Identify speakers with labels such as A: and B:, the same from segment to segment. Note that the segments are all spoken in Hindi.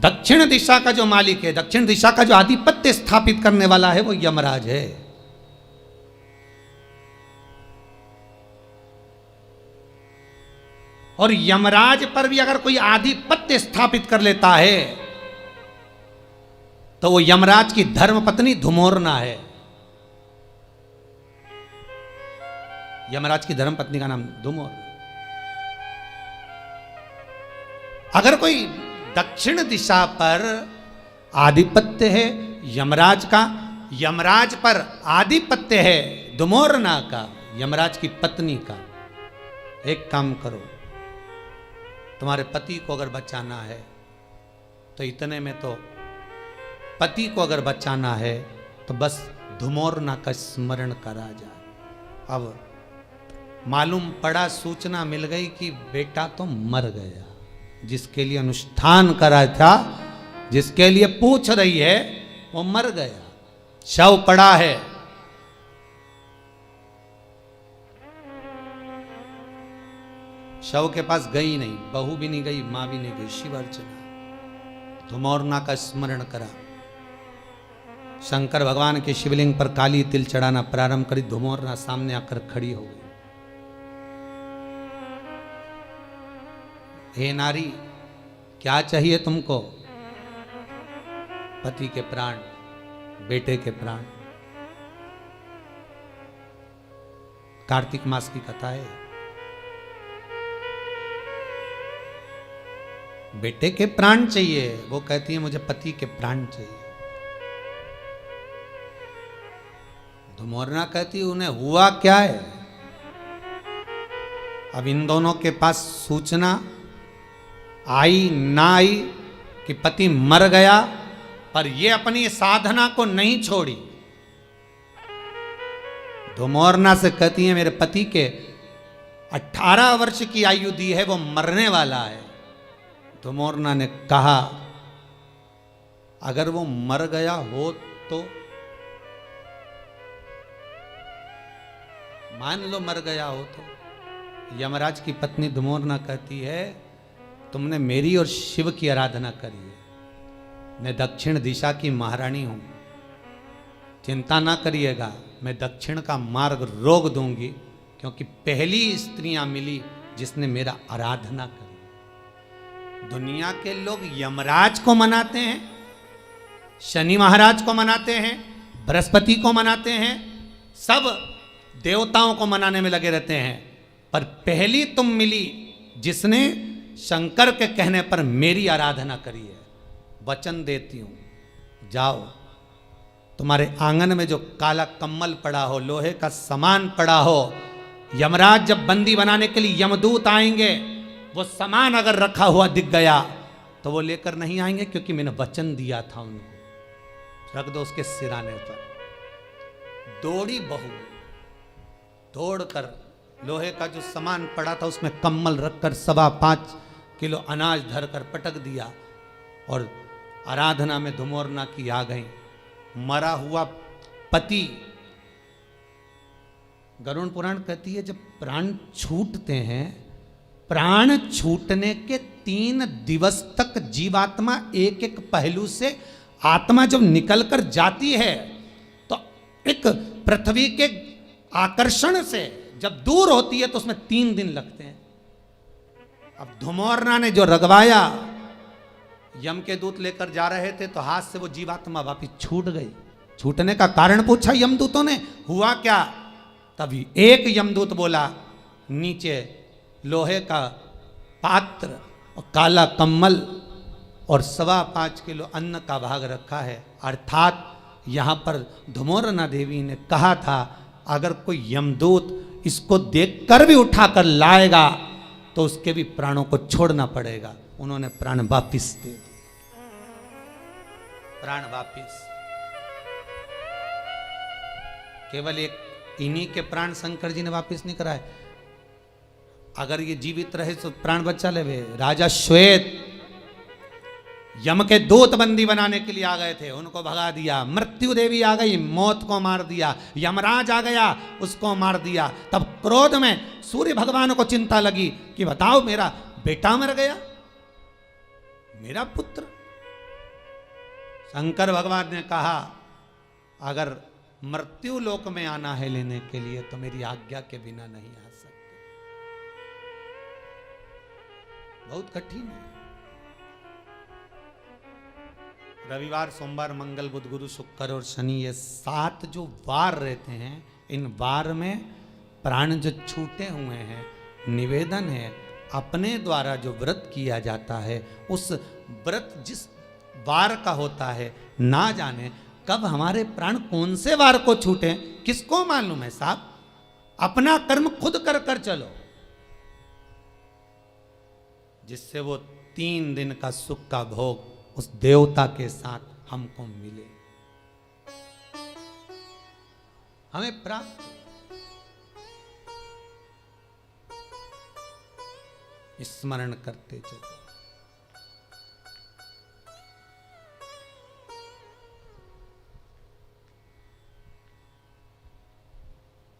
A: दक्षिण दिशा का जो मालिक है, दक्षिण दिशा का जो आधिपत्य स्थापित करने वाला है, वो यमराज है। और यमराज पर भी अगर कोई आधिपत्य स्थापित कर लेता है तो वो यमराज की धर्मपत्नी धुमोरना है। यमराज की धर्मपत्नी का नाम धुमोरना। अगर कोई दक्षिण दिशा पर आधिपत्य है यमराज का, यमराज पर आधिपत्य है धुमोरना का, यमराज की पत्नी का, एक काम करो, तुम्हारे पति को अगर बचाना है तो इतने में तो पति को अगर बचाना है तो बस धुमोरना का स्मरण करा जाए। अब मालूम पड़ा, सूचना मिल गई कि बेटा तो मर गया, जिसके लिए अनुष्ठान करा था, जिसके लिए पूछ रही है, वो मर गया, शव पड़ा है। शव के पास गई नहीं, बहू भी नहीं गई, मां भी नहीं गई, शिव अर्चना, धुमोरना का स्मरण करा। शंकर भगवान के शिवलिंग पर काली तिल चढ़ाना प्रारंभ करी। धुमोरना सामने आकर खड़ी हो गई। हे नारी, क्या चाहिए तुमको? पति के प्राण, बेटे के प्राण। कार्तिक मास की कथा है। बेटे के प्राण चाहिए, वो कहती है मुझे पति के प्राण चाहिए। धुमोरना कहती है उन्हें हुआ क्या है? अब इन दोनों के पास सूचना आई ना आई कि पति मर गया, पर ये अपनी साधना को नहीं छोड़ी। धुमोरना से कहती है मेरे पति के 18 वर्ष की आयु दी है, वो मरने वाला है। धुमोरना ने कहा अगर वो मर गया हो तो मान लो मर गया हो तो। यमराज की पत्नी धुमोरना कहती है तुमने मेरी और शिव की आराधना करी है, मैं दक्षिण दिशा की महारानी हूं, चिंता ना करिएगा, मैं दक्षिण का मार्ग रोक दूंगी, क्योंकि पहली स्त्रियां मिली जिसने मेरा आराधना करी। दुनिया के लोग यमराज को मनाते हैं, शनि महाराज को मनाते हैं, बृहस्पति को मनाते हैं, सब देवताओं को मनाने में लगे रहते हैं, पर पहली तुम मिली जिसने शंकर के कहने पर मेरी आराधना करी है। वचन देती हूं, जाओ, तुम्हारे आंगन में जो काला कम्मल पड़ा हो, लोहे का सामान पड़ा हो, यमराज जब बंदी बनाने के लिए यमदूत आएंगे, वो सामान अगर रखा हुआ दिख गया तो वो लेकर नहीं आएंगे, क्योंकि मैंने वचन दिया था उनको। रख दो उसके सिराने पर। दौड़ी बहू, दौड़कर लोहे का जो सामान पड़ा था उसमें कम्मल रखकर 5.25 किलो अनाज धरकर पटक दिया, और आराधना में धुमोरना की आ गई। मरा हुआ पति, गरुड़ पुराण कहती है जब प्राण छूटते हैं, प्राण छूटने के 3 दिवस तक जीवात्मा एक एक पहलू से आत्मा जब निकलकर जाती है तो एक पृथ्वी के आकर्षण से जब दूर होती है तो उसमें 3 दिन लगते हैं। अब धुमोरना ने जो रगवाया, यम के दूत लेकर जा रहे थे तो हाथ से वो जीवात्मा वापिस छूट गई। छूटने का कारण पूछा यमदूतों ने, हुआ क्या? तभी एक यमदूत बोला, नीचे लोहे का पात्र और काला कम्मल और 5.25 किलो अन्न का भाग रखा है। अर्थात यहाँ पर धुमोरना देवी ने कहा था अगर कोई यमदूत इसको देखकर भी उठाकर लाएगा तो उसके भी प्राणों को छोड़ना पड़ेगा। उन्होंने प्राण वापिस दे दिए, प्राण वापिस। केवल एक इन्हीं के प्राण शंकर जी ने वापिस नहीं कराए। अगर ये जीवित रहे तो प्राण बचा ले। राजा श्वेत यम के दूत बंदी बनाने के लिए आ गए थे, उनको भगा दिया। मृत्यु देवी आ गई, मौत को मार दिया। यमराज आ गया, उसको मार दिया। तब क्रोध में सूर्य भगवान को चिंता लगी कि बताओ मेरा बेटा मर गया, मेरा पुत्र, शंकर भगवान ने कहा अगर मृत्यु लोक में आना है लेने के लिए तो मेरी आज्ञा के बिना नहीं आ सकते। बहुत कठिन है। रविवार, सोमवार, मंगल, बुध, गुरु, शुक्र और शनि, ये 7 जो वार रहते हैं, इन वार में प्राण जो छूटे हुए हैं, निवेदन है अपने द्वारा जो व्रत किया जाता है, उस व्रत जिस वार का होता है, ना जाने कब हमारे प्राण कौन से वार को छूटे, किसको मालूम है साहब। अपना कर्म खुद कर कर चलो, जिससे वो 3 दिन का सुख का भोग उस देवता के साथ हमको मिले, हमें प्राप्त। स्मरण करते चलो।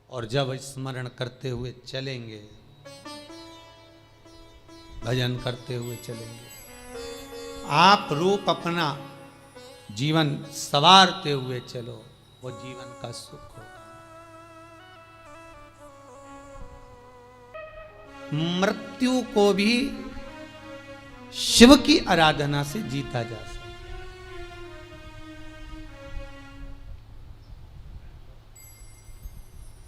A: और जब स्मरण करते हुए चलेंगे, भजन करते हुए चलेंगे, आप रूप अपना जीवन सवारते हुए चलो, वो जीवन का सुख होगा। मृत्यु को भी शिव की आराधना से जीता जा सकता।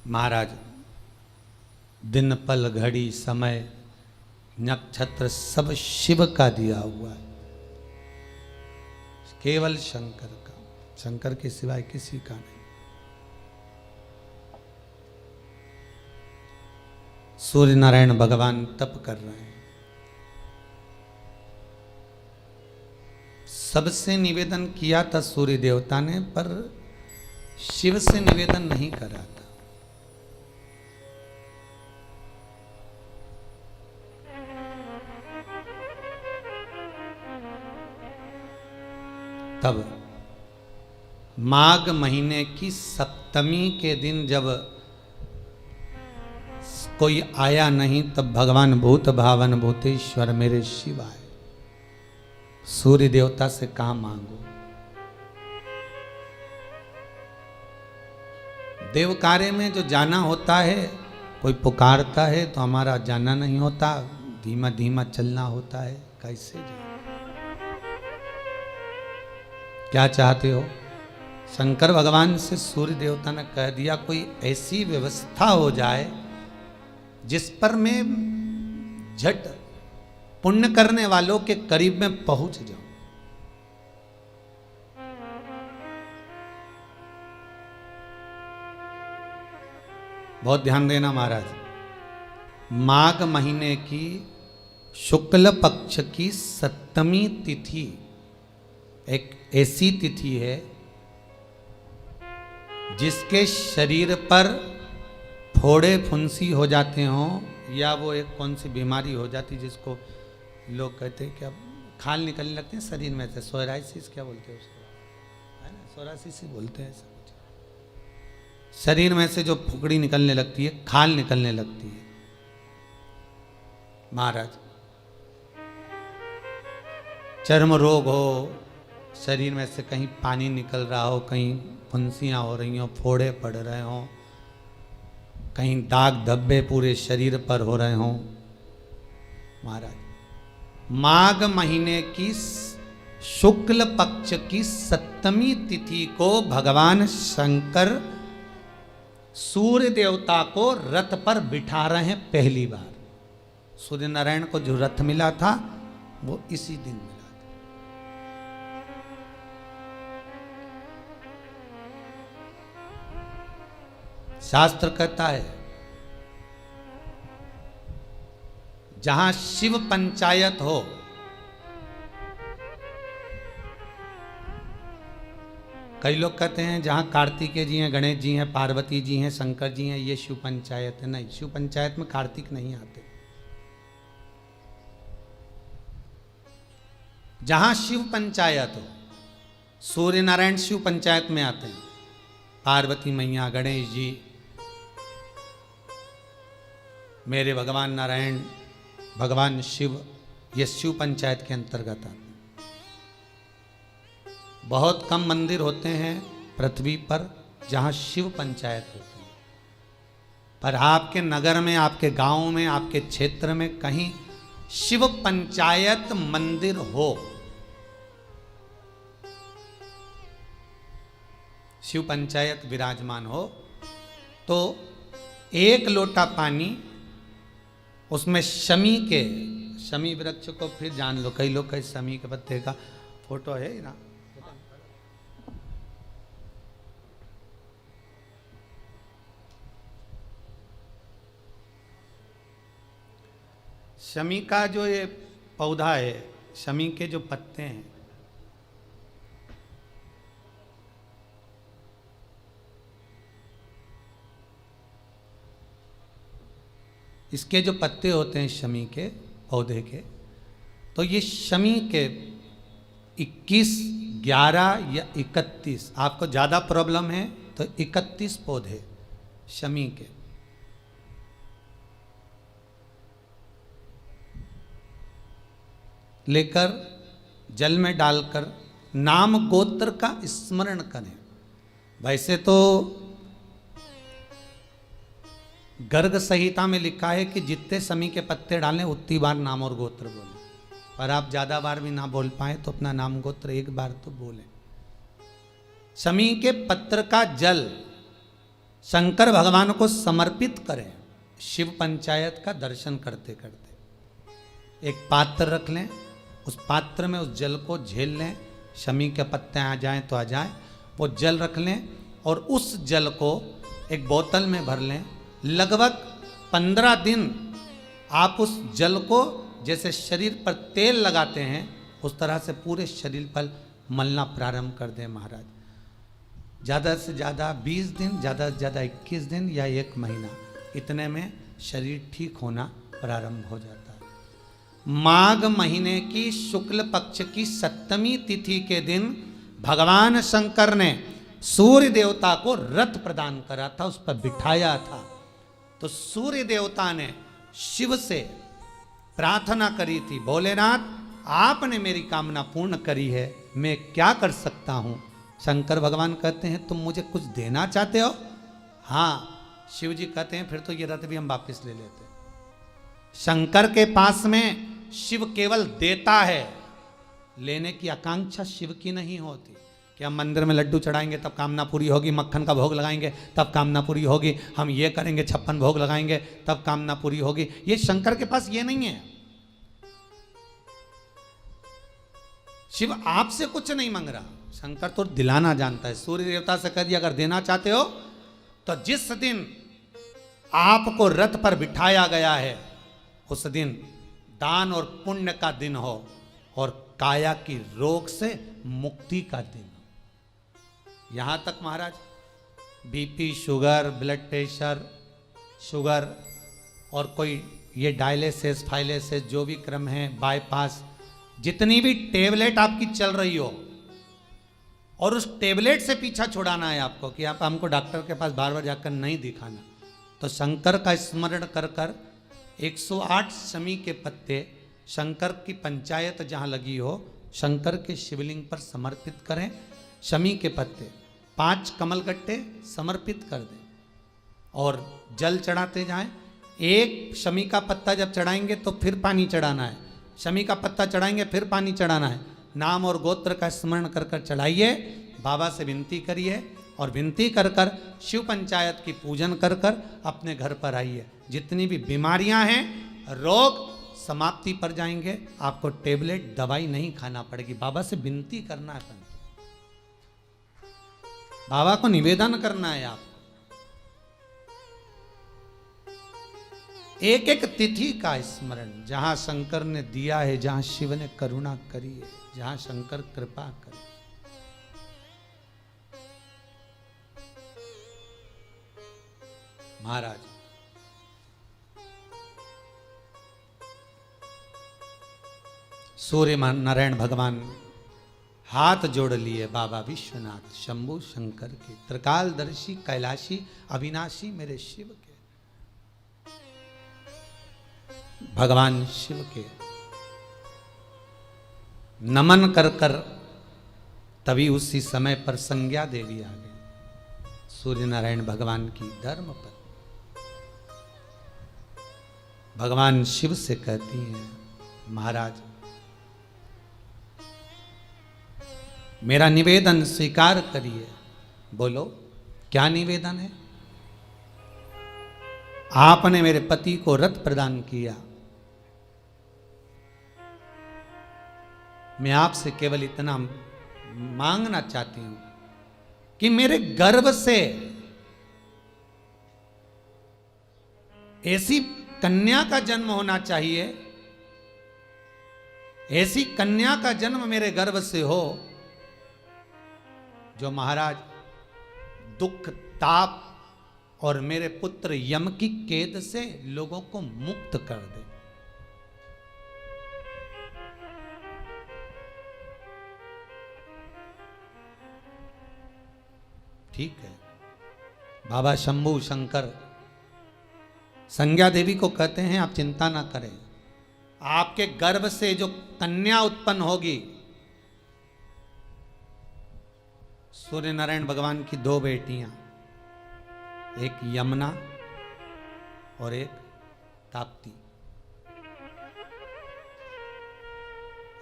A: महाराज, दिन पल घड़ी समय नक्षत्र सब शिव का दिया हुआ है, केवल शंकर का, शंकर के सिवाय किसी का नहीं। सूर्य नारायण भगवान तप कर रहे हैं, सबसे निवेदन किया था सूर्य देवता ने, पर शिव से निवेदन नहीं करा था। तब माघ महीने की सप्तमी के दिन जब कोई आया नहीं, तब भगवान भूत भावन भूतेश्वर मेरे शिव आए। सूर्य देवता से कहा मांगो। देव कार्य में जो जाना होता है, कोई पुकारता है तो हमारा जाना नहीं होता, धीमा धीमा चलना होता है। कैसे जाए? क्या चाहते हो? शंकर भगवान से सूर्य देवता ने कह दिया कोई ऐसी व्यवस्था हो जाए जिस पर मैं झट पुण्य करने वालों के करीब में पहुंच जाऊं। बहुत ध्यान देना महाराज, माघ महीने की शुक्ल पक्ष की सप्तमी तिथि एक ऐसी तिथि है जिसके शरीर पर फोड़े फुंसी हो जाते हों, या वो एक कौन सी बीमारी हो जाती जिसको लोग कहते हैं क्या, खाल निकलने लगते हैं शरीर में से, सोराइसिस क्या बोलते हैं उसको, है ना, सोराइसिस ही बोलते हैं ऐसा कुछ। शरीर में से जो फुकड़ी निकलने लगती है, खाल निकलने लगती है। महाराज, चर्म रोग हो, शरीर में से कहीं पानी निकल रहा हो, कहीं फुंसियाँ हो रही हों, फोड़े पड़ रहे हों, कहीं दाग धब्बे पूरे शरीर पर हो रहे हों, महाराज माघ महीने की शुक्ल पक्ष की सप्तमी तिथि को भगवान शंकर सूर्य देवता को रथ पर बिठा रहे हैं पहली बार। सूर्य नारायण को जो रथ मिला था वो इसी दिन मिला था। शास्त्र कहता है जहां शिव पंचायत हो, कई लोग कहते हैं जहां कार्तिकेय जी हैं, गणेश जी हैं, पार्वती जी हैं, शंकर जी हैं, ये शिव पंचायत है। नहीं, शिव पंचायत में कार्तिक नहीं आते। जहां शिव पंचायत हो, सूर्य नारायण शिव पंचायत में आते हैं, पार्वती मैया, गणेश जी, मेरे भगवान नारायण, भगवान शिव, ये शिव पंचायत के अंतर्गत आते हैं। बहुत कम मंदिर होते हैं पृथ्वी पर जहां शिव पंचायत होती है, पर आपके नगर में, आपके गांव में, आपके क्षेत्र में कहीं शिव पंचायत मंदिर हो, शिव पंचायत विराजमान हो, तो एक लोटा पानी उसमें शमी वृक्ष को, फिर जान लो, कई लोग कई शमी के पत्ते का फोटो है ना, शमी का जो ये पौधा है, शमी के जो पत्ते हैं, इसके जो पत्ते होते हैं शमी के पौधे के, तो ये शमी के 21, 11 या 31, आपको ज़्यादा प्रॉब्लम है तो 31 पौधे शमी के, लेकर जल में डालकर नाम गोत्र का स्मरण करें। वैसे तो गर्ग संहिता में लिखा है कि जितने शमी के पत्ते डालें उतनी बार नाम और गोत्र बोलें, पर आप ज्यादा बार भी ना बोल पाए तो अपना नाम गोत्र एक बार तो बोलें। शमी के पत्र का जल शंकर भगवान को समर्पित करें शिव पंचायत का दर्शन करते करते। एक पात्र रख लें, उस पात्र में उस जल को झेल लें, शमी के पत्ते आ जाएं तो आ जाएं, वो जल रख लें और उस जल को एक बोतल में भर लें। लगभग 15 दिन आप उस जल को जैसे शरीर पर तेल लगाते हैं उस तरह से पूरे शरीर पर मलना प्रारंभ कर दें महाराज। ज़्यादा से ज़्यादा 20 दिन, ज़्यादा से ज़्यादा 21 दिन या 1 महीना, इतने में शरीर ठीक होना प्रारंभ हो जाता है। माघ महीने की शुक्ल पक्ष की 7वीं तिथि के दिन भगवान शंकर ने सूर्य देवता को रथ प्रदान करा था, उस पर बिठाया था। तो सूर्य देवता ने शिव से प्रार्थना करी थी, भोलेनाथ आपने मेरी कामना पूर्ण करी है, मैं क्या कर सकता हूं? शंकर भगवान कहते हैं तुम मुझे कुछ देना चाहते हो? हाँ। शिव जी कहते हैं फिर तो ये रथ भी हम वापस ले लेते। शंकर के पास में शिव केवल देता है, लेने की आकांक्षा शिव की नहीं होती कि हम मंदिर में लड्डू चढ़ाएंगे तब कामना पूरी होगी, मक्खन का भोग लगाएंगे तब कामना पूरी होगी, हम ये करेंगे 56 भोग लगाएंगे तब कामना पूरी होगी। ये शंकर के पास ये नहीं है। शिव आपसे कुछ नहीं मांग रहा, शंकर तो दिलाना जानता है। सूर्य देवता से कह दिया अगर देना चाहते हो तो जिस दिन आपको रथ पर बिठाया गया है उस दिन दान और पुण्य का दिन हो और काया की रोग से मुक्ति का दिन। यहां तक महाराज BP, sugar, blood pressure, sugar और कोई ये डायलिसिस, फाइलिसिस जो भी क्रम है, बाईपास, जितनी भी टेबलेट आपकी चल रही हो और उस टेबलेट से पीछा छुड़ाना है आपको कि आप हमको डॉक्टर के पास बार बार जाकर नहीं दिखाना, तो शंकर का स्मरण कर कर 108 शमी के पत्ते शंकर की पंचायत जहाँ लगी हो शंकर के शिवलिंग पर समर्पित करें। शमी के पत्ते 5 कमलगट्टे समर्पित कर दें और जल चढ़ाते जाएं। एक शमी का पत्ता जब चढ़ाएंगे तो फिर पानी चढ़ाना है, शमी का पत्ता चढ़ाएंगे फिर पानी चढ़ाना है। नाम और गोत्र का स्मरण कर कर चढ़ाइए, बाबा से विनती करिए और विनती कर कर शिव पंचायत की पूजन कर कर अपने घर पर आइए। जितनी भी बीमारियां हैं, रोग समाप्ति पर जाएंगे, आपको टेबलेट दवाई नहीं खाना पड़ेगी। बाबा से विनती करना है, बाबा को निवेदन करना है। आप एक एक तिथि का स्मरण, जहां शंकर ने दिया है, जहां शिव ने करुणा करी है, जहां शंकर कृपा करे। महाराज सूर्य नारायण भगवान हाथ जोड़ लिए बाबा विश्वनाथ शंभु शंकर के, त्रिकालदर्शी कैलाशी अविनाशी मेरे शिव के, भगवान शिव के नमन कर कर तभी उसी समय पर संज्ञा देवी आ गई, सूर्य नारायण भगवान की धर्म पर। भगवान शिव से कहती हैं, महाराज मेरा निवेदन स्वीकार करिए। बोलो क्या निवेदन है? आपने मेरे पति को रथ प्रदान किया, मैं आपसे केवल इतना मांगना चाहती हूं कि मेरे गर्भ से ऐसी कन्या का जन्म होना चाहिए, ऐसी कन्या का जन्म मेरे गर्भ से हो जो महाराज दुख ताप और मेरे पुत्र यम की कैद से लोगों को मुक्त कर दे। ठीक है, बाबा शंभू शंकर संज्ञा देवी को कहते हैं आप चिंता ना करें, आपके गर्भ से जो कन्या उत्पन्न होगी, सूर्य नारायण भगवान की दो बेटियां, एक यमुना और एक ताप्ती।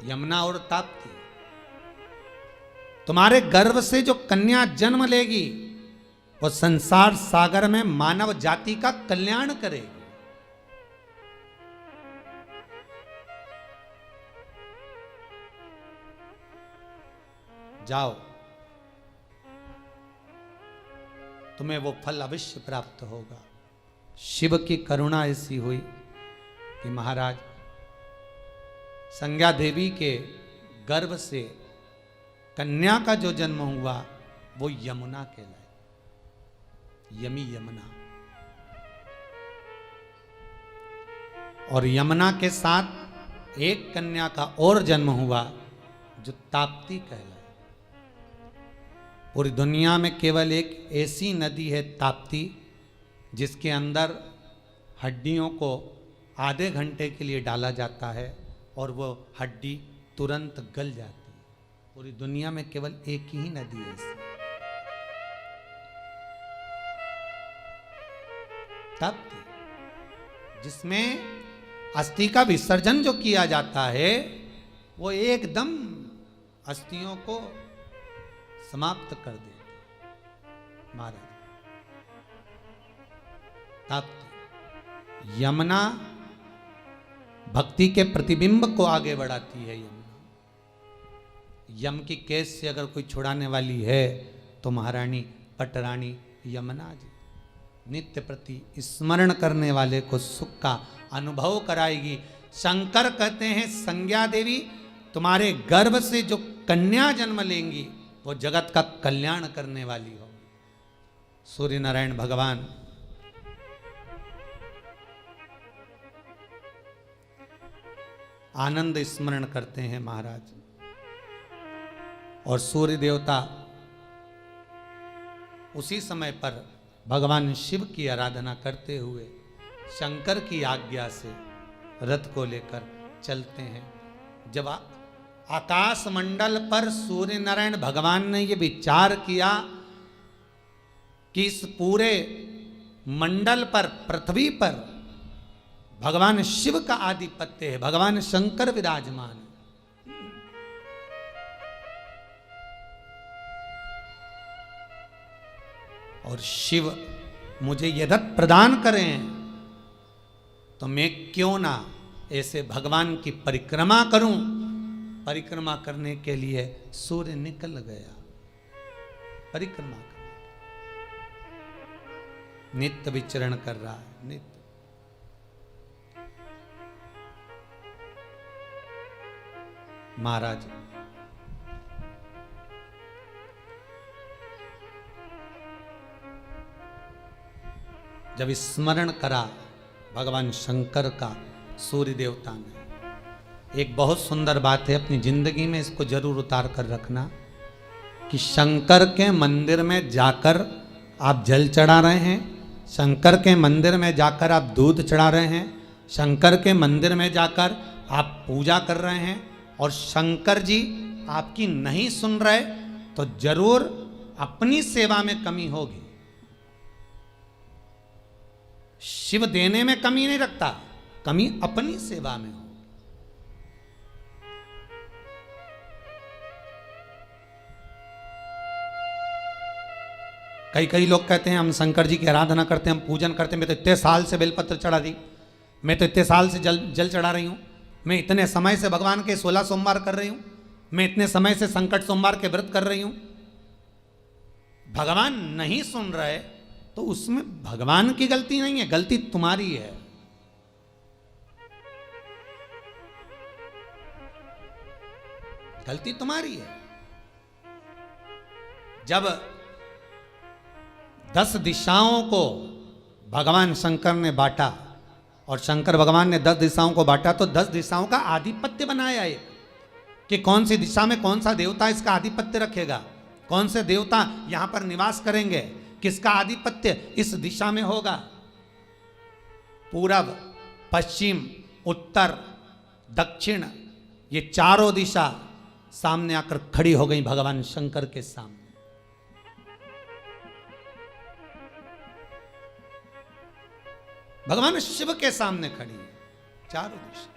A: यमुना और ताप्ती, तुम्हारे गर्भ से जो कन्या जन्म लेगी वो संसार सागर में मानव जाति का कल्याण करेगी। जाओ, तुम्हें वो फल अवश्य प्राप्त होगा। शिव की करुणा ऐसी हुई कि महाराज संज्ञा देवी के गर्भ से कन्या का जो जन्म हुआ वो यमुना कहलाए, यमी यमुना। और यमुना के साथ एक कन्या का और जन्म हुआ जो ताप्ती कहलाए। पूरी दुनिया में केवल एक ऐसी नदी है ताप्ती जिसके अंदर हड्डियों को आधे घंटे के लिए डाला जाता है और वो हड्डी तुरंत गल जाती है। पूरी दुनिया में केवल एक ही नदी है ऐसी, ताप्ती, जिसमें अस्थि का विसर्जन जो किया जाता है वो एकदम अस्थियों को समाप्त कर देती। महाराज ताप्ती, यमुना भक्ति के प्रतिबिंब को आगे बढ़ाती है। यमुना यम की केस से अगर कोई छुड़ाने वाली है तो महारानी पटरानी यमुना जी नित्य प्रति स्मरण करने वाले को सुख का अनुभव कराएगी। शंकर कहते हैं संज्ञा देवी तुम्हारे गर्भ से जो कन्या जन्म लेंगी वो जगत का कल्याण करने वाली हो। सूर्य नारायण भगवान आनंद स्मरण करते हैं महाराज, और सूर्य देवता उसी समय पर भगवान शिव की आराधना करते हुए शंकर की आज्ञा से रथ को लेकर चलते हैं। जब आकाश मंडल पर सूर्य नारायण भगवान ने यह विचार किया कि इस पूरे मंडल पर, पृथ्वी पर भगवान शिव का आधिपत्य है, भगवान शंकर विराजमान है, और शिव मुझे यह रथ प्रदान करें तो मैं क्यों ना ऐसे भगवान की परिक्रमा करूं। परिक्रमा करने के लिए सूर्य निकल गया, परिक्रमा कर, नित्य विचरण कर रहा है, नित्य। महाराज जब स्मरण करा भगवान शंकर का सूर्य देवता ने, एक बहुत सुंदर बात है, अपनी जिंदगी में इसको जरूर उतार कर रखना कि शंकर के मंदिर में जाकर आप जल चढ़ा रहे हैं, शंकर के मंदिर में जाकर आप दूध चढ़ा रहे हैं, शंकर के मंदिर में जाकर आप पूजा कर रहे हैं और शंकर जी आपकी नहीं सुन रहे तो जरूर अपनी सेवा में कमी होगी। शिव देने में कमी नहीं रखता, कमी अपनी सेवा में हो। कई कई लोग कहते हैं हम शंकर जी की आराधना करते हैं, हम पूजन करते हैं, मैं तो इतने साल से बेलपत्र चढ़ा दी, मैं तो इतने साल से जल चढ़ा रही हूं, मैं इतने समय से भगवान के 16 सोमवार कर रही हूं, मैं इतने समय से संकट सोमवार के व्रत कर रही हूं। भगवान नहीं सुन रहे तो उसमें भगवान की गलती नहीं है, गलती तुम्हारी है। गलती तुम्हारी है। जब 10 दिशाओं को भगवान शंकर ने बांटा और शंकर भगवान ने 10 दिशाओं को बांटा तो 10 दिशाओं का आधिपत्य बनाया एक, कि कौन सी दिशा में कौन सा देवता इसका आधिपत्य रखेगा, कौन से देवता यहां पर निवास करेंगे, किसका आधिपत्य इस दिशा में होगा। पूरब, पश्चिम, उत्तर, दक्षिण, ये चारों दिशा सामने आकर खड़ी हो गई भगवान शंकर के सामने। भगवान शिव के सामने खड़ी है चारों दिशा।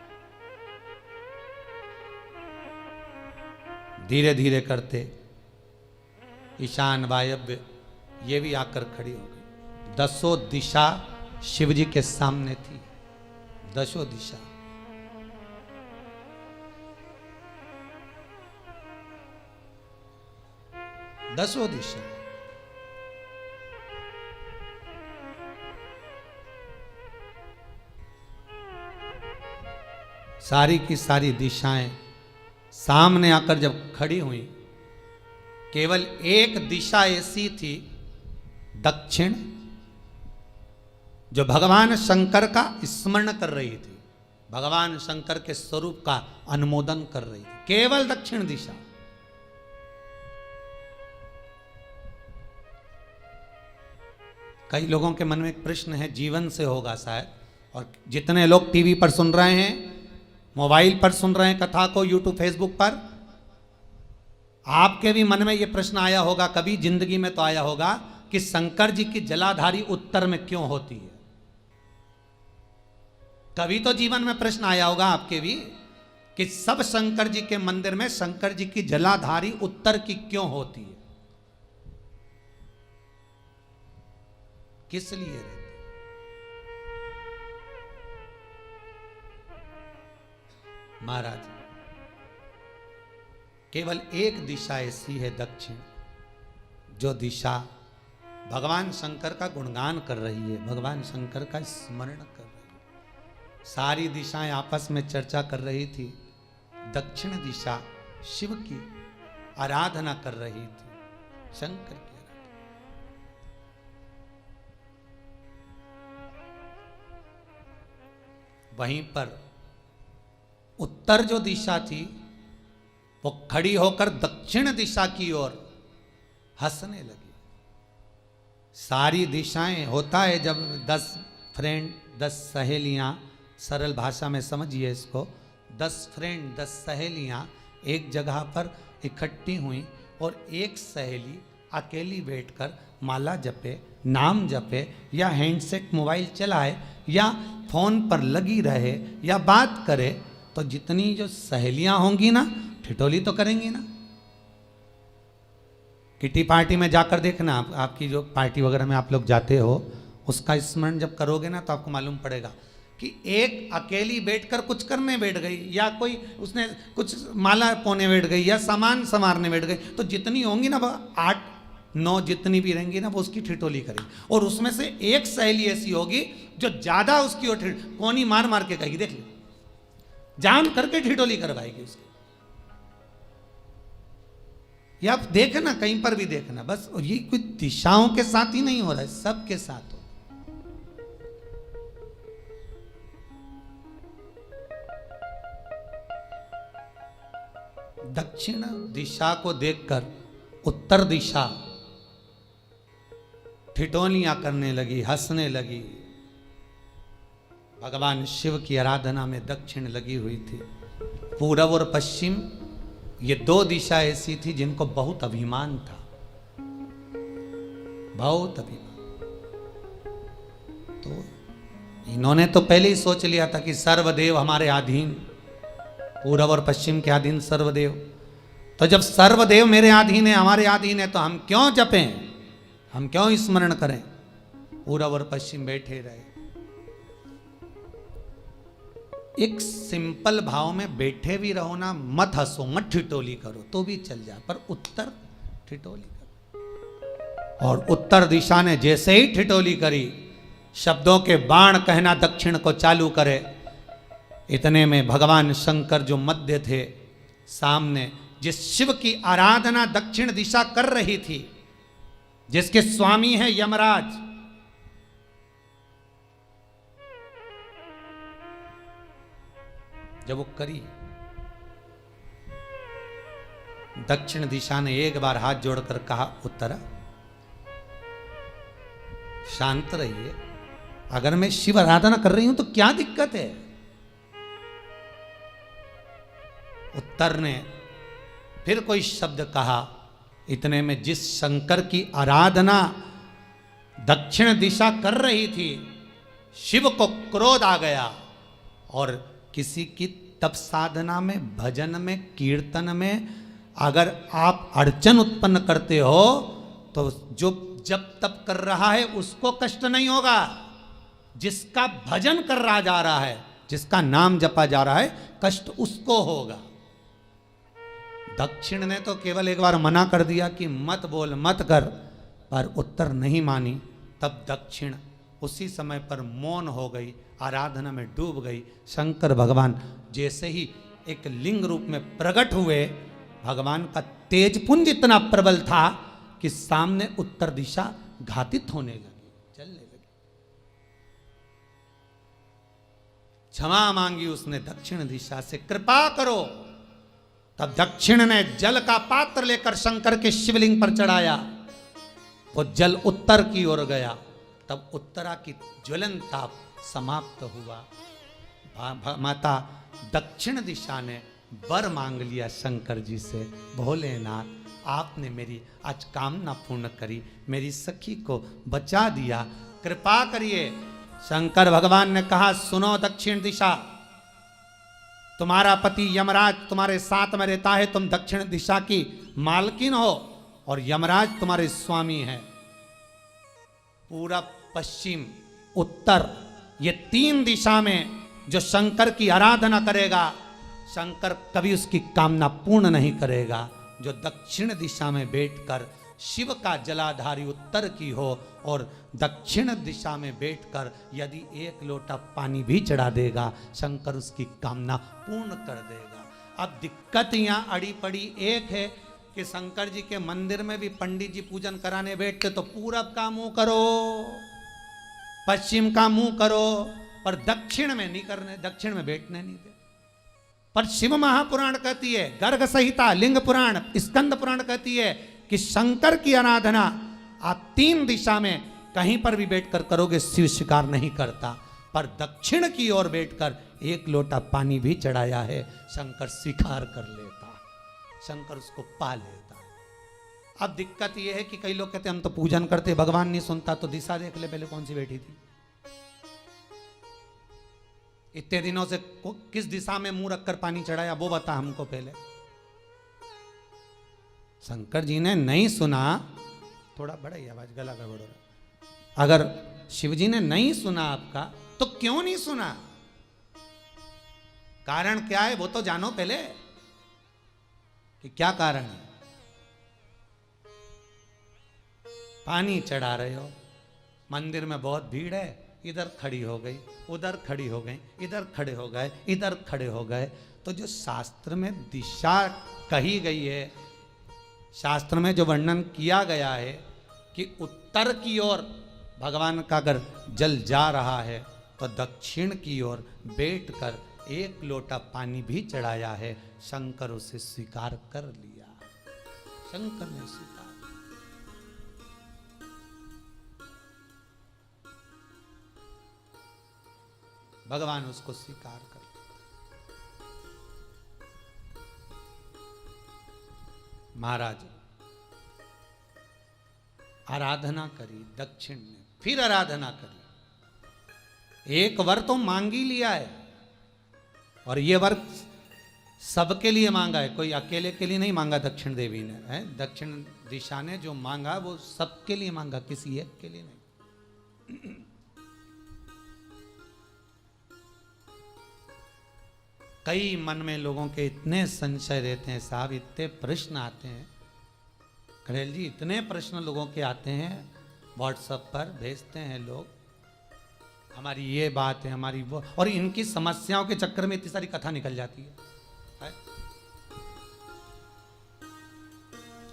A: धीरे धीरे करते ईशान, वायव्य, ये भी आकर खड़ी हो गई। 10 दिशा शिव जी के सामने थी, 10 दिशा। दसों दिशा सारी की सारी दिशाएं सामने आकर जब खड़ी हुई, केवल एक दिशा ऐसी थी दक्षिण, जो भगवान शंकर का स्मरण कर रही थी, भगवान शंकर के स्वरूप का अनुमोदन कर रही थी, केवल दक्षिण दिशा। कई लोगों के मन में एक प्रश्न है, जीवन से होगा शायद, और जितने लोग टीवी पर सुन रहे हैं, मोबाइल पर सुन रहे हैं कथा को, यूट्यूब, फेसबुक पर, आपके भी मन में यह प्रश्न आया होगा, कभी जिंदगी में तो आया होगा, कि शंकर जी की जलाधारी उत्तर में क्यों होती है। कभी तो जीवन में प्रश्न आया होगा आपके भी, कि सब शंकर जी के मंदिर में शंकर जी की जलाधारी उत्तर की क्यों होती है, किस लिए रहती। महाराज, केवल एक दिशा ऐसी है दक्षिण, जो दिशा भगवान शंकर का गुणगान कर रही है, भगवान शंकर का स्मरण कर रही है। सारी दिशाएं आपस में चर्चा कर रही थी, दक्षिण दिशा शिव की आराधना कर रही थी, शंकर की। वहीं पर उत्तर जो दिशा थी वो खड़ी होकर दक्षिण दिशा की ओर हंसने लगी। सारी दिशाएं, होता है जब 10 फ्रेंड, 10 सहेलियां, सरल भाषा में समझिए इसको, 10 फ्रेंड, 10 सहेलियां एक जगह पर इकट्ठी हुई और एक सहेली अकेली बैठकर माला जपे, नाम जपे, या हैंडसेट मोबाइल चलाए, या फोन पर लगी रहे, या बात करे, तो जितनी जो सहेलियां होंगी ना, ठिठोली तो करेंगी ना। किटी पार्टी में जाकर देखना, आपकी जो पार्टी वगैरह में आप लोग जाते हो, उसका स्मरण जब करोगे ना, तो आपको मालूम पड़ेगा कि एक अकेली बैठकर कुछ करने बैठ गई, या कोई उसने कुछ माला पोने बैठ गई, या सामान संवारने बैठ गई, तो जितनी होंगी ना, 8-9 जितनी भी रहेंगी ना, वो उसकी ठिठोली करेगी। और उसमें से एक सहेली ऐसी होगी जो ज्यादा उसकी ओर कोनी मार मार के कहेगी, देख लो, जान करके ठिठोली करवाएगी उसकी। या आप देखना, कहीं पर भी देखना, बस ये कोई दिशाओं के साथ ही नहीं हो रहा है, सबके साथ हो। दक्षिण दिशा को देखकर उत्तर दिशा ठिठोलियां करने लगी, हंसने लगी। भगवान शिव की आराधना में दक्षिण लगी हुई थी। पूरब और पश्चिम ये दो दिशा ऐसी थी जिनको बहुत अभिमान था, बहुत अभिमान। तो इन्होंने तो पहले ही सोच लिया था कि सर्वदेव हमारे अधीन, पूर्व और पश्चिम के अधीन सर्वदेव। तो जब सर्वदेव मेरे अधीन है, हमारे अधीन है, तो हम क्यों जपें, हम क्यों स्मरण करें। पूर्व और पश्चिम बैठे रहे। एक सिंपल भाव में बैठे भी रहो ना, मत हंसो, मत ठिठोली करो तो भी चल जाए, पर उत्तर ठिठोली करो। और उत्तर दिशा ने जैसे ही ठिठोली करी, शब्दों के बाण कहना दक्षिण को चालू करे, इतने में भगवान शंकर जो मध्य थे सामने, जिस शिव की आराधना दक्षिण दिशा कर रही थी, जिसके स्वामी है यमराज, जब वो करी, दक्षिण दिशा ने एक बार हाथ जोड़कर कहा, उत्तरा शांत रहिए, अगर मैं शिव आराधना कर रही हूं तो क्या दिक्कत है। उत्तर ने फिर कोई शब्द कहा, इतने में जिस शंकर की आराधना दक्षिण दिशा कर रही थी, शिव को क्रोध आ गया। और किसी की तप साधना में, भजन में, कीर्तन में अगर आप अड़चन उत्पन्न करते हो तो जो जब तप कर रहा है उसको कष्ट नहीं होगा, जिसका भजन कर रहा जा रहा है, जिसका नाम जपा जा रहा है, कष्ट उसको होगा। दक्षिण ने तो केवल एक बार मना कर दिया कि मत बोल, मत कर, पर उत्तर नहीं मानी। तब दक्षिण उसी समय पर मौन हो गई, आराधना में डूब गई। शंकर भगवान जैसे ही एक लिंग रूप में प्रकट हुए, भगवान का तेजपुंज इतना प्रबल था कि सामने उत्तर दिशा घातित होने लगी, चलने लगी। क्षमा मांगी उसने दक्षिण दिशा से, कृपा करो। तब दक्षिण ने जल का पात्र लेकर शंकर के शिवलिंग पर चढ़ाया, वो जल उत्तर की ओर गया। तब उत्तरा की ज्वलन ताप समाप्त हुआ। माता दक्षिण दिशा ने वर मांग लिया शंकर जी से, भोलेनाथ आपने मेरी आज कामना पूर्ण करी, मेरी सखी को बचा दिया, कृपा करिए। शंकर भगवान ने कहा, सुनो दक्षिण दिशा, तुम्हारा पति यमराज तुम्हारे साथ में रहता है, तुम दक्षिण दिशा की मालकिन हो और यमराज तुम्हारे स्वामी हैं। पूरब, पश्चिम, उत्तर, ये तीन दिशा में जो शंकर की आराधना करेगा, शंकर कभी उसकी कामना पूर्ण नहीं करेगा। जो दक्षिण दिशा में बैठकर शिव का जलाधारी उत्तर की हो और दक्षिण दिशा में बैठकर यदि एक लोटा पानी भी चढ़ा देगा, शंकर उसकी कामना पूर्ण कर देगा। अब दिक्कत यहाँ अड़ी पड़ी एक है कि शंकर जी के मंदिर में भी पंडित जी पूजन कराने बैठते तो पूरब का मुंह करो, पश्चिम का मुंह करो, पर दक्षिण में नहीं करने, दक्षिण में बैठने नहीं दे। पर शिव महापुराण कहती है, गर्ग संहिता, लिंग पुराण, स्कंद पुराण कहती है कि शंकर की आराधना आप तीन दिशा में कहीं पर भी बैठकर करोगे, शिव स्वीकार नहीं करता। पर दक्षिण की ओर बैठकर एक लोटा पानी भी चढ़ाया है, शंकर स्वीकार कर लेता, शंकर उसको पा लेता। अब दिक्कत यह है कि कई लोग कहते हम तो पूजन करते, भगवान नहीं सुनता, तो दिशा देख ले पहले कौन सी बैठी थी, इतने दिनों से किस दिशा में मुंह रखकर पानी चढ़ाया, वो बता हमको पहले। शंकर जी ने नहीं सुना, थोड़ा बढ़ाइए आवाज, गला गड़बड़ हो रहा। अगर शिव जी ने नहीं सुना आपका, तो क्यों नहीं सुना, कारण क्या है वो तो जानो पहले कि क्या कारण है। पानी चढ़ा रहे हो, मंदिर में बहुत भीड़ है, इधर खड़ी हो गई, उधर खड़ी हो गई, इधर खड़े हो गए, इधर खड़े हो गए। तो जो शास्त्र में दिशा कही गई है, शास्त्र में जो वर्णन किया गया है कि उत्तर की ओर भगवान का अगर जल जा रहा है तो दक्षिण की ओर बैठकर एक लोटा पानी भी चढ़ाया है, शंकर उसे स्वीकार कर लिया, शंकर ने स्वीकार। भगवान उसको स्वीकार कर। महाराज आराधना करी दक्षिण ने, फिर आराधना करी। एक वर तो मांग ही लिया है, और ये वर सबके लिए मांगा है, कोई अकेले के लिए नहीं मांगा दक्षिण देवी ने, है दक्षिण दिशा ने जो मांगा वो सबके लिए मांगा, किसी एक के लिए नहीं। कई मन में लोगों के इतने संशय रहते हैं साहब, इतने प्रश्न आते हैं खड़ेल जी, इतने प्रश्न लोगों के आते हैं, व्हाट्सएप पर भेजते हैं लोग, हमारी ये बात है, हमारी वो, और इनकी समस्याओं के चक्कर में इतनी सारी कथा निकल जाती है।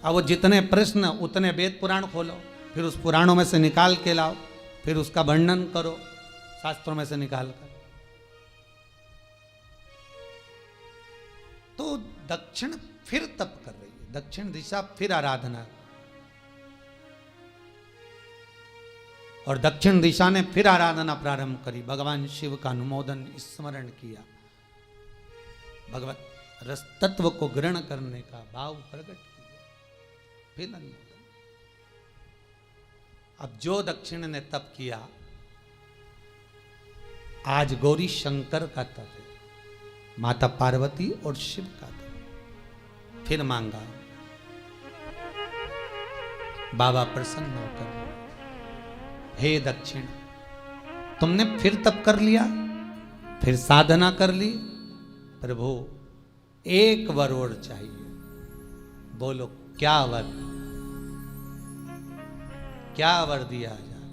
A: अब वो जितने प्रश्न उतने वेद पुराण खोलो, फिर उस पुराणों में से निकाल के लाओ, फिर उसका वर्णन करो शास्त्रों में से निकाल कर। तो दक्षिण फिर तप कर रही है, दक्षिण दिशा फिर आराधना, और दक्षिण दिशा ने फिर आराधना प्रारंभ करी, भगवान शिव का अनुमोदन स्मरण किया, भगवत रस तत्व को ग्रहण करने का भाव प्रकट किया, फिर अनुमोदन। अब जो दक्षिण ने तप किया, आज गौरी शंकर का तप है, माता पार्वती और शिव का तप। फिर मांगा, बाबा प्रसन्न होकर, हे दक्षिण, तुमने फिर तप कर लिया, फिर साधना कर ली, प्रभु एक वर और चाहिए, बोलो क्या वर, क्या वर दिया जाए।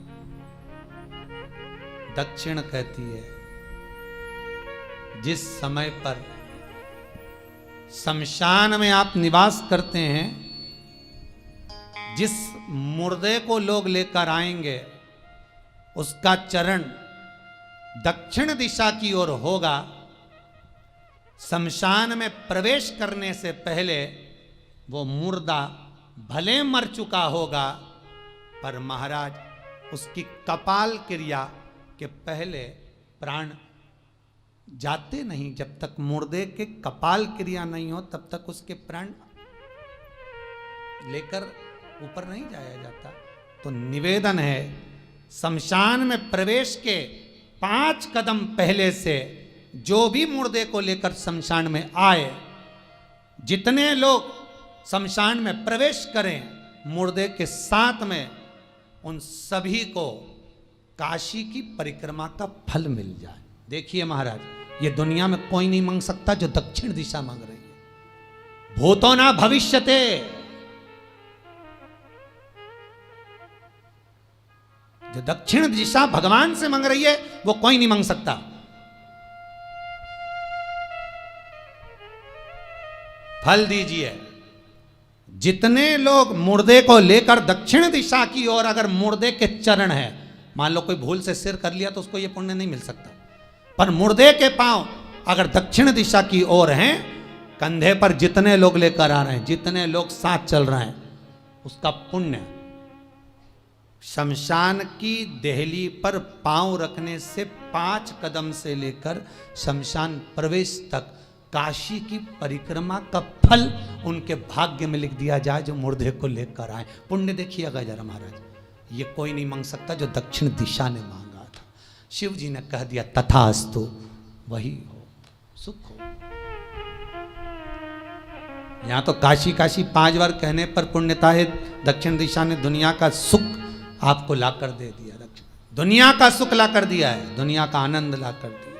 A: दक्षिण कहती है, जिस समय पर शमशान में आप निवास करते हैं, जिस मुर्दे को लोग लेकर आएंगे, उसका चरण दक्षिण दिशा की ओर होगा। शमशान में प्रवेश करने से पहले वो मुर्दा भले मर चुका होगा, पर महाराज उसकी कपाल क्रिया के पहले प्राण जाते नहीं। जब तक मुर्दे के कपाल क्रिया नहीं हो तब तक उसके प्राण लेकर ऊपर नहीं जाया जाता। तो निवेदन है, शमशान में प्रवेश के 5 कदम पहले से जो भी मुर्दे को लेकर शमशान में आए, जितने लोग शमशान में प्रवेश करें मुर्दे के साथ में, उन सभी को काशी की परिक्रमा का फल मिल जाए। देखिए महाराज, ये दुनिया में कोई नहीं मांग सकता जो दक्षिण दिशा मांग रही है। भूतो ना भविष्यते, जो दक्षिण दिशा भगवान से मांग रही है वो कोई नहीं मांग सकता। फल दीजिए। जितने लोग मुर्दे को लेकर दक्षिण दिशा की ओर, अगर मुर्दे के चरण है, मान लो कोई भूल से सिर कर लिया तो उसको ये पुण्य नहीं मिल सकता, पर मुर्दे के पांव अगर दक्षिण दिशा की ओर हैं, कंधे पर जितने लोग लेकर आ रहे हैं, जितने लोग साथ चल रहे हैं, उसका पुण्य शमशान की देहली पर पांव रखने से 5 कदम से लेकर शमशान प्रवेश तक काशी की परिक्रमा का फल उनके भाग्य में लिख दिया जाए, जो मुर्दे को लेकर आए। पुण्य देखिएगा जरा महाराज, ये कोई नहीं मांग सकता जो दक्षिण दिशा ने मांगा था। शिव जी ने कह दिया तथास्तु, वही हो, सुख हो। यहां तो काशी काशी 5 बार कहने पर पुण्यता है, दक्षिण दिशा ने दुनिया का सुख आपको लाकर दे दिया, दुनिया का सुख लाकर दिया है, दुनिया का आनंद लाकर दिया।